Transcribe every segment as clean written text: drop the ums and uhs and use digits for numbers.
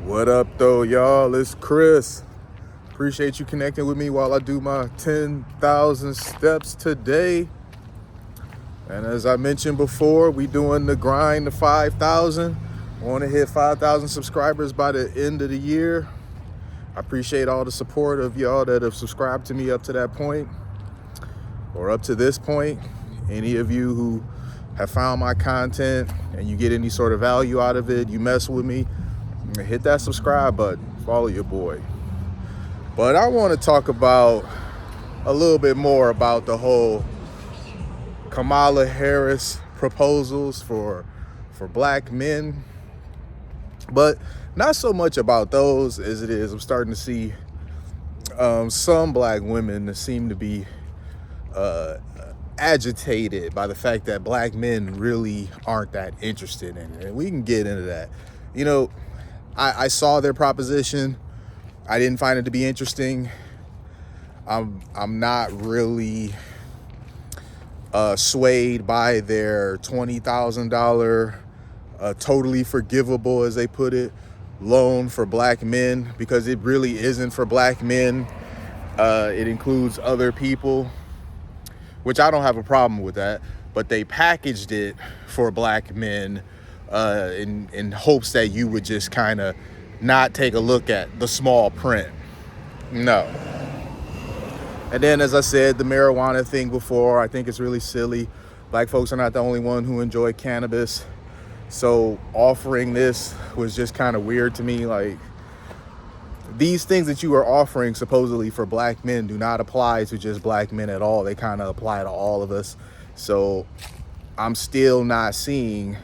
What up though, y'all? It's Chris. Appreciate you connecting with me while I do my 10,000 steps today. And as I mentioned before, we doing the grind to 5,000. Want to hit 5,000 subscribers by the end of the year. I appreciate all the support of y'all that have subscribed to me up to that point or up to this point. Any of you who have found my content and you get any sort of value out of it, you mess with me, hit that subscribe button, follow your boy. But I want to talk about a little bit more about the whole Kamala Harris proposals for black men, but not so much about those as it is I'm starting to see some black women that seem to be agitated by the fact that black men really aren't that interested in it. And we can get into that. You know, I saw their proposition. I didn't find it to be interesting. I'm not really swayed by their $20,000 totally forgivable, as they put it, loan for black men, because it really isn't for black men. It includes other people, which I don't have a problem with that, but they packaged it for black men in hopes that you would just kind of not take a look at the small print. No. And then, as I said, the marijuana thing before, I think it's really silly. Black folks are not the only one who enjoy cannabis. So offering this was just kind of weird to me. Like, these things that you are offering supposedly for black men do not apply to just black men at all. They kind of apply to all of us. So I'm still not seeing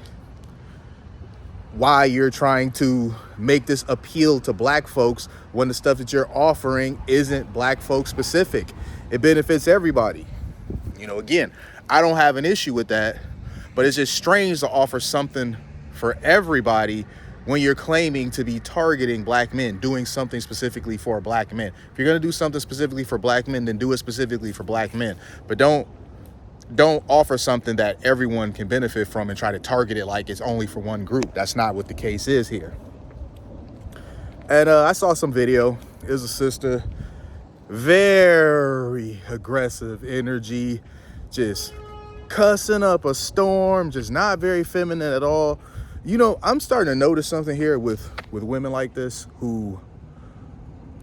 why you're trying to make this appeal to black folks when the stuff that you're offering isn't black folk specific. It benefits everybody. You know, again, I don't have an issue with that, but it's just strange to offer something for everybody when you're claiming to be targeting black men, doing something specifically for black men. If you're going to do something specifically for black men, then do it specifically for black men. But don't offer something that everyone can benefit from and try to target it like it's only for one group. That's not what the case is here. And I saw some video. It was a sister, very aggressive energy, just cussing up a storm, just not very feminine at all. You know, I'm starting to notice something here with women like this who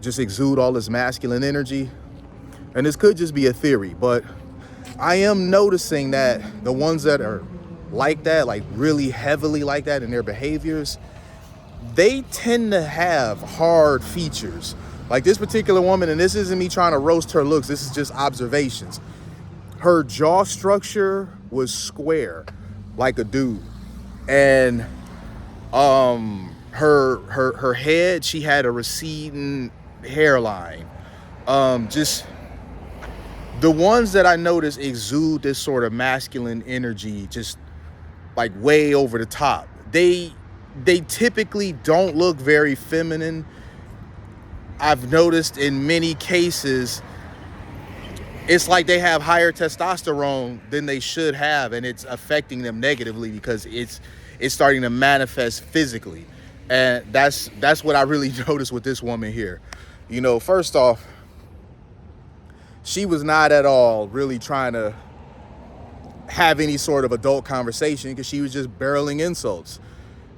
just exude all this masculine energy. And this could just be a theory, but I am noticing that the ones that are like that, like really heavily like that in their behaviors, they tend to have hard features. Like this particular woman, and this isn't me trying to roast her looks, this is just observations. Her jaw structure was square, like a dude. And her head, she had a receding hairline. Just the ones that I noticed exude this sort of masculine energy, just like way over the top. They typically don't look very feminine. I've noticed in many cases, it's like they have higher testosterone than they should have, and it's affecting them negatively because it's starting to manifest physically. And that's what I really noticed with this woman here. You know, first off, she was not at all really trying to have any sort of adult conversation because she was just barreling insults.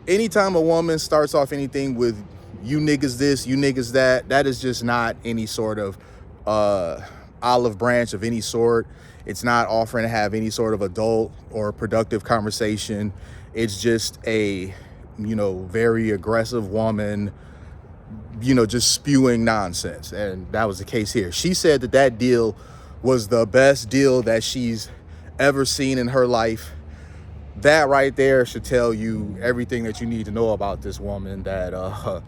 Anytime a woman starts off anything with "you niggas this, you niggas that," that is just not any sort of olive branch of any sort. It's not offering to have any sort of adult or productive conversation. It's just a, you know, very aggressive woman, you know, just spewing nonsense. And that was the case here. She said that deal was the best deal that she's ever seen in her life. That right there should tell you everything that you need to know about this woman, that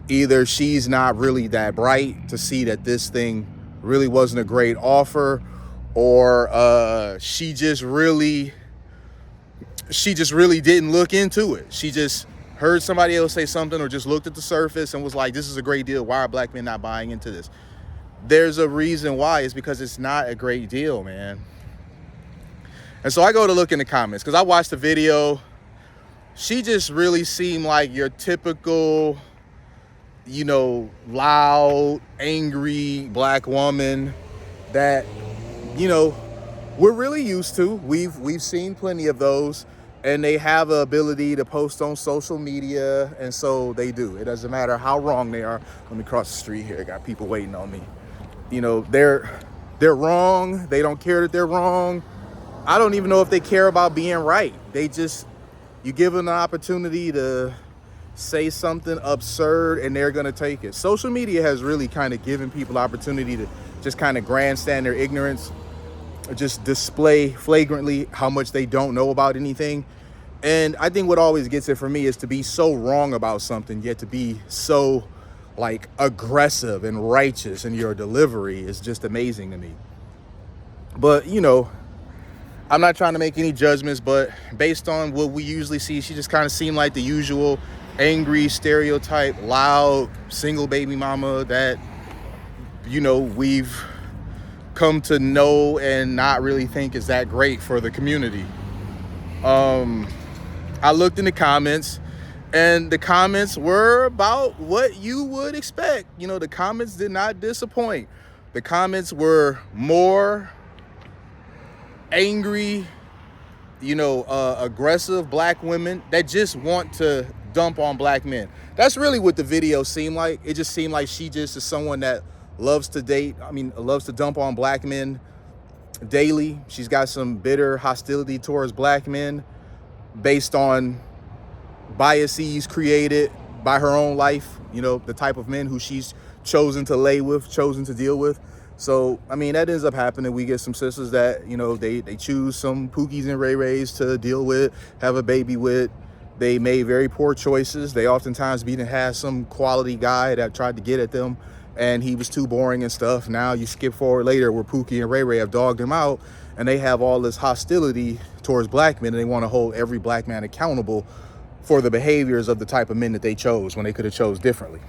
either she's not really that bright to see that this thing really wasn't a great offer, or she just really didn't look into it. She just heard somebody else say something or just looked at the surface and was like, this is a great deal. Why are black men not buying into this? There's a reason why. It's because it's not a great deal, man. And so I go to look in the comments because I watched the video. she just really seemed like your typical, loud, angry black woman that, you know, we're really used to. We've seen plenty of those, and they have the ability to post on social media, and so they do. It doesn't matter how wrong they are. Let me cross the street here. I got people waiting on me. They're wrong. They don't care that they're wrong. I don't even know if they care about being right. You give them an opportunity to say something absurd and they're going to take it. Social media has really kind of given people opportunity to just kind of grandstand their ignorance, just display flagrantly how much they don't know about anything. And I think what always gets it for me is to be so wrong about something, yet to be so like aggressive and righteous in your delivery is just amazing to me. But, I'm not trying to make any judgments, but based on what we usually see, she just kind of seemed like the usual angry, stereotype, loud, single baby mama that, we've come to know and not really think is that great for the community. I looked in the comments, and the comments were about what you would expect. The comments did not disappoint. The comments were more angry, aggressive black women that just want to dump on black men. That's really what the video seemed like. It just seemed like she just is someone that loves to dump on black men daily. She's got some bitter hostility towards black men based on biases created by her own life, the type of men who she's chosen to lay with, chosen to deal with. So, that ends up happening. We get some sisters that, they choose some Pookies and Ray Rays to deal with, have a baby with. They made very poor choices. They oftentimes have some quality guy that tried to get at them, and he was too boring and stuff. Now you skip forward later where Pookie and Ray Ray have dogged him out, and they have all this hostility towards black men, and they want to hold every black man accountable for the behaviors of the type of men that they chose when they could have chose differently.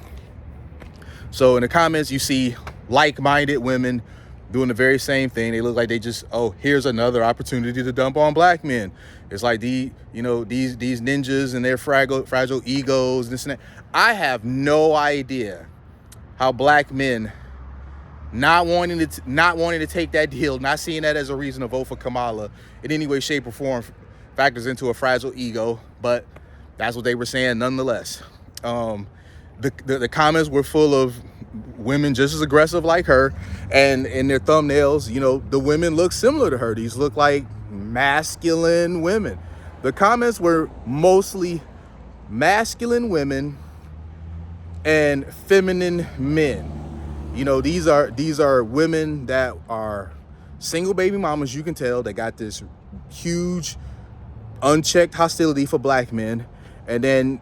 So in the comments, you see like-minded women doing the very same thing. They look like they just, here's another opportunity to dump on black men. It's like these ninjas and their fragile egos, this and that. I have no idea how black men not wanting to take that deal, not seeing that as a reason to vote for Kamala in any way, shape, or form factors into a fragile ego, but that's what they were saying nonetheless. The comments were full of women just as aggressive like her, and in their thumbnails, the women look similar to her. These look like masculine women. The comments were mostly masculine women and feminine men. These are women that are single baby mamas. You can tell they got this huge unchecked hostility for black men, and then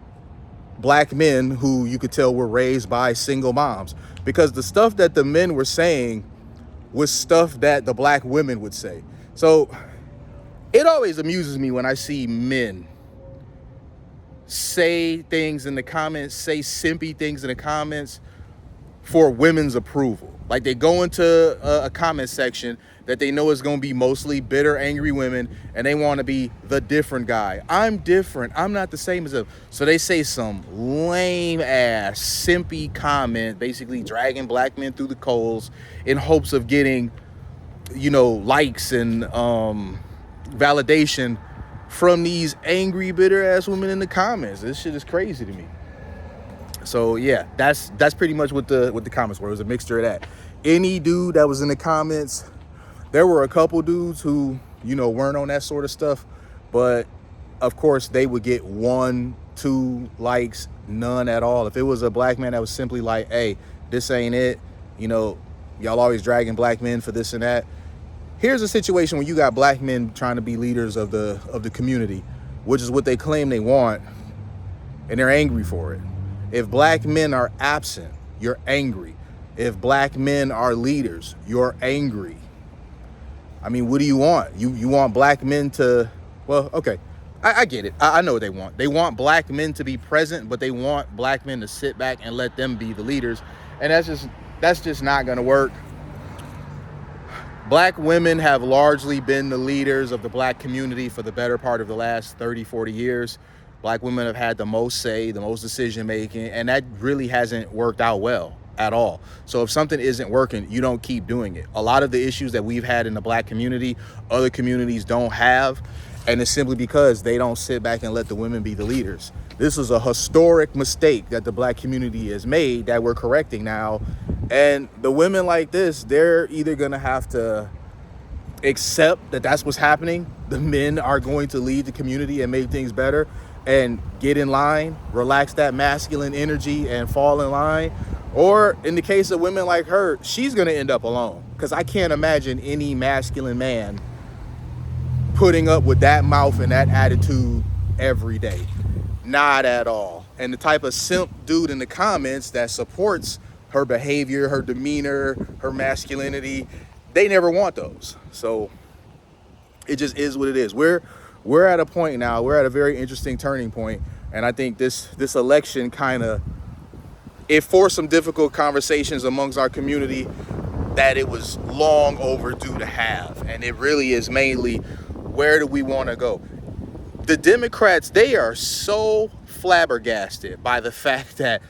black men who you could tell were raised by single moms, because the stuff that the men were saying was stuff that the black women would say. So it always amuses me when I see men say things in the comments, say simpy things in the comments for women's approval. Like they go into a comment section that they know is going to be mostly bitter, angry women, and they want to be the different guy. I'm different. I'm not the same as them. So they say some lame ass, simpy comment, basically dragging black men through the coals in hopes of getting, likes and validation from these angry, bitter ass women in the comments. This shit is crazy to me. So yeah, that's pretty much what the comments were. It was a mixture of that. Any dude that was in the comments, there were a couple dudes who, weren't on that sort of stuff, but of course they would get 1, 2 likes, none at all. If it was a black man that was simply like, hey, this ain't it, y'all always dragging black men for this and that. Here's a situation where you got black men trying to be leaders of the community, which is what they claim they want, and they're angry for it. If black men are absent, you're angry. If black men are leaders, you're angry. What do you want? You want black men to, well, okay, I get it. I know what they want. They want black men to be present, but they want black men to sit back and let them be the leaders. And that's just not gonna work. Black women have largely been the leaders of the black community for the better part of the last 30, 40 years. Black women have had the most say, the most decision making, and that really hasn't worked out well at all. So if something isn't working, you don't keep doing it. A lot of the issues that we've had in the Black community, other communities don't have, and it's simply because they don't sit back and let the women be the leaders. This is a historic mistake that the Black community has made that we're correcting now. And the women like this, they're either gonna have to accept that that's what's happening. The men are going to lead the community and make things better and get in line, relax that masculine energy and fall in line. Or in the case of women like her, she's going to end up alone, because I can't imagine any masculine man putting up with that mouth and that attitude every day. Not at all. And the type of simp dude in the comments that supports her behavior, her demeanor, her masculinity, they never want those. So it just is what it is. We're at a point now, we're at a very interesting turning point, and I think this election kind of, it forced some difficult conversations amongst our community that it was long overdue to have. And it really is mainly, where do we want to go? The Democrats, they are so flabbergasted by the fact that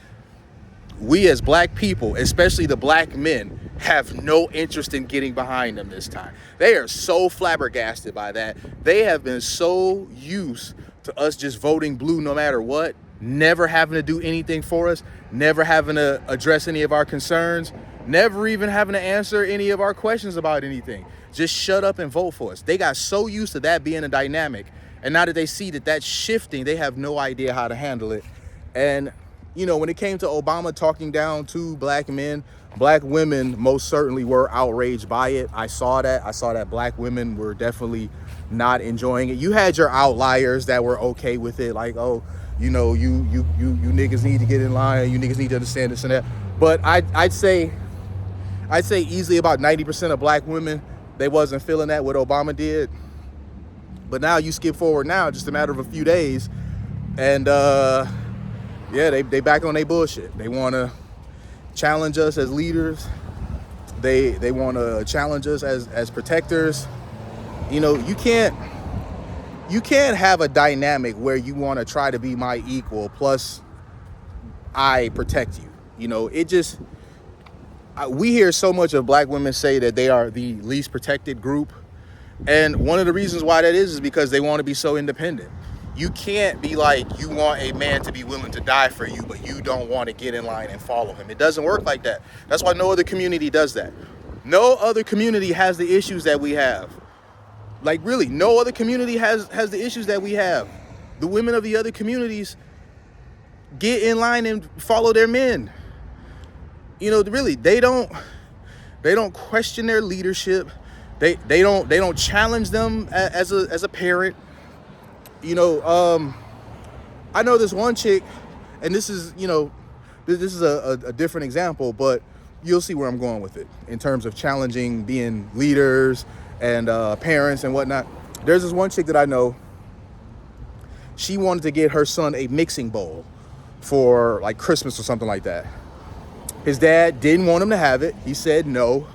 we as Black people, especially the Black men, have no interest in getting behind them this time. They are so flabbergasted by that. They have been so used to us just voting blue no matter what, never having to do anything for us, never having to address any of our concerns, never even having to answer any of our questions about anything. Just shut up and vote for us. They got so used to that being a dynamic. And now that they see that that's shifting, they have no idea how to handle it. And, you know, when it came to Obama talking down to Black men, Black women most certainly were outraged by it. I saw that Black women were definitely not enjoying it. You had your outliers that were okay with it, like, oh, you know, you niggas need to get in line, you niggas need to understand this and that. But I'd say easily about 90% of Black women, they wasn't feeling that what Obama did. But now you skip forward now, just a matter of a few days, and yeah, they back on their bullshit. They want to challenge us as leaders. They want to challenge us as protectors. You know, you can't have a dynamic where you want to try to be my equal plus I protect you. You know, it just, we hear so much of Black women say that they are the least protected group. And one of the reasons why that is because they want to be so independent. You can't be like, you want a man to be willing to die for you, but you don't want to get in line and follow him. It doesn't work like that. That's why no other community does that. No other community has the issues that we have. Like, really, no other community has the issues that we have. The women of the other communities get in line and follow their men. You know, really, they don't question their leadership. They don't challenge them as a parent. You know, I know this one chick, and this is, you know, this is a different example, but you'll see where I'm going with it in terms of challenging being leaders and parents and whatnot. There's this one chick that I know. She wanted to get her son a mixing bowl for like Christmas or something like that. His dad didn't want him to have it. He said no.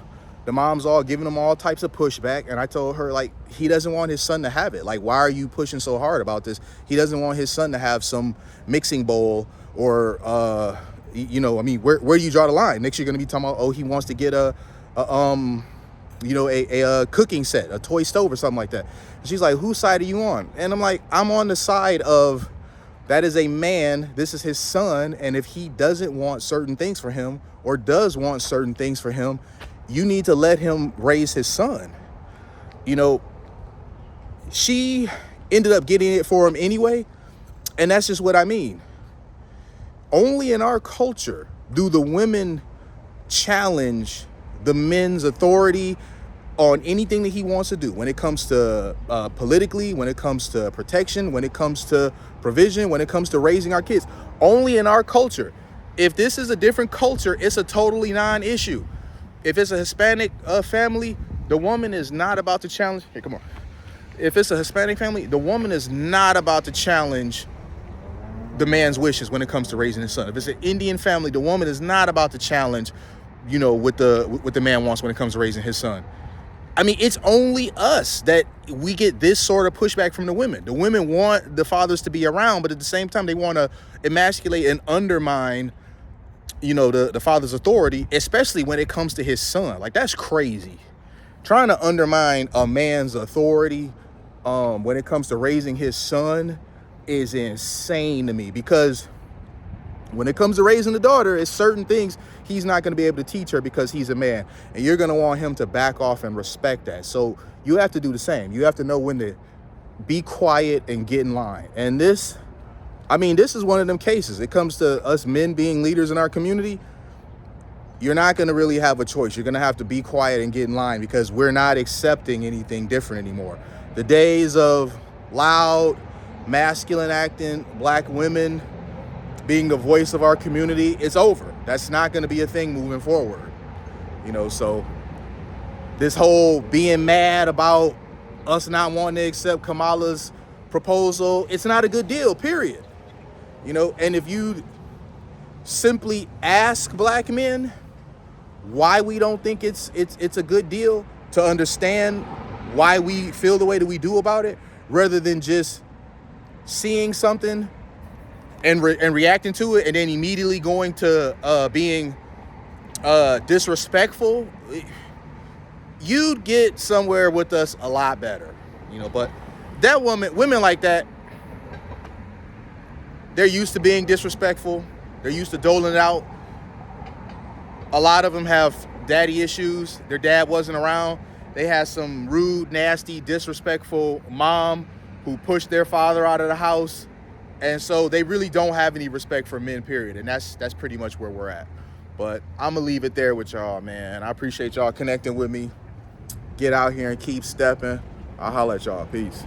The mom's all giving him all types of pushback. And I told her, like, he doesn't want his son to have it. Like, why are you pushing so hard about this? He doesn't want his son to have some mixing bowl or, you know, I mean, where do you draw the line? Next, you're going to be talking about, oh, he wants to get a cooking set, a toy stove or something like that. And she's like, whose side are you on? And I'm like, I'm on the side of, that is a man, this is his son, and if he doesn't want certain things for him or does want certain things for him, you need to let him raise his son. You know, she ended up getting it for him anyway, and that's just what I mean. Only in our culture do the women challenge the men's authority on anything that he wants to do. When it comes to politically, when it comes to protection, when it comes to provision, when it comes to raising our kids. Only in our culture. If this is a different culture, it's a totally non-issue. If it's a Hispanic family, the woman is not about to challenge. Hey, come on. If it's a Hispanic family, the woman is not about to challenge the man's wishes when it comes to raising his son. If it's an Indian family, the woman is not about to challenge, you know, what the man wants when it comes to raising his son. I mean, it's only us that we get this sort of pushback from the women. The women want the fathers to be around, but at the same time, they want to emasculate and undermine, the father's authority, especially when it comes to his son. Like, that's crazy. Trying to undermine a man's authority when it comes to raising his son is insane to me, because when it comes to raising the daughter, it's certain things he's not going to be able to teach her because he's a man, and you're going to want him to back off and respect that. So you have to do the same. You have to know when to be quiet and get in line. And this is one of them cases. It comes to us men being leaders in our community. You're not going to really have a choice. You're going to have to be quiet and get in line, because we're not accepting anything different anymore. The days of loud, masculine acting black women being the voice of our community, it's over. That's not going to be a thing moving forward. So this whole being mad about us not wanting to accept Kamala's proposal, it's not a good deal, period. And if you simply ask black men why we don't think it's a good deal, to understand why we feel the way that we do about it, rather than just seeing something and reacting to it and then immediately going to being disrespectful, you'd get somewhere with us a lot better. But women like that, they're used to being disrespectful. They're used to doling it out. A lot of them have daddy issues. Their dad wasn't around. They had some rude, nasty, disrespectful mom who pushed their father out of the house. And so they really don't have any respect for men, period. And that's pretty much where we're at. But I'm going to leave it there with y'all, man. I appreciate y'all connecting with me. Get out here and keep stepping. I'll holler at y'all. Peace.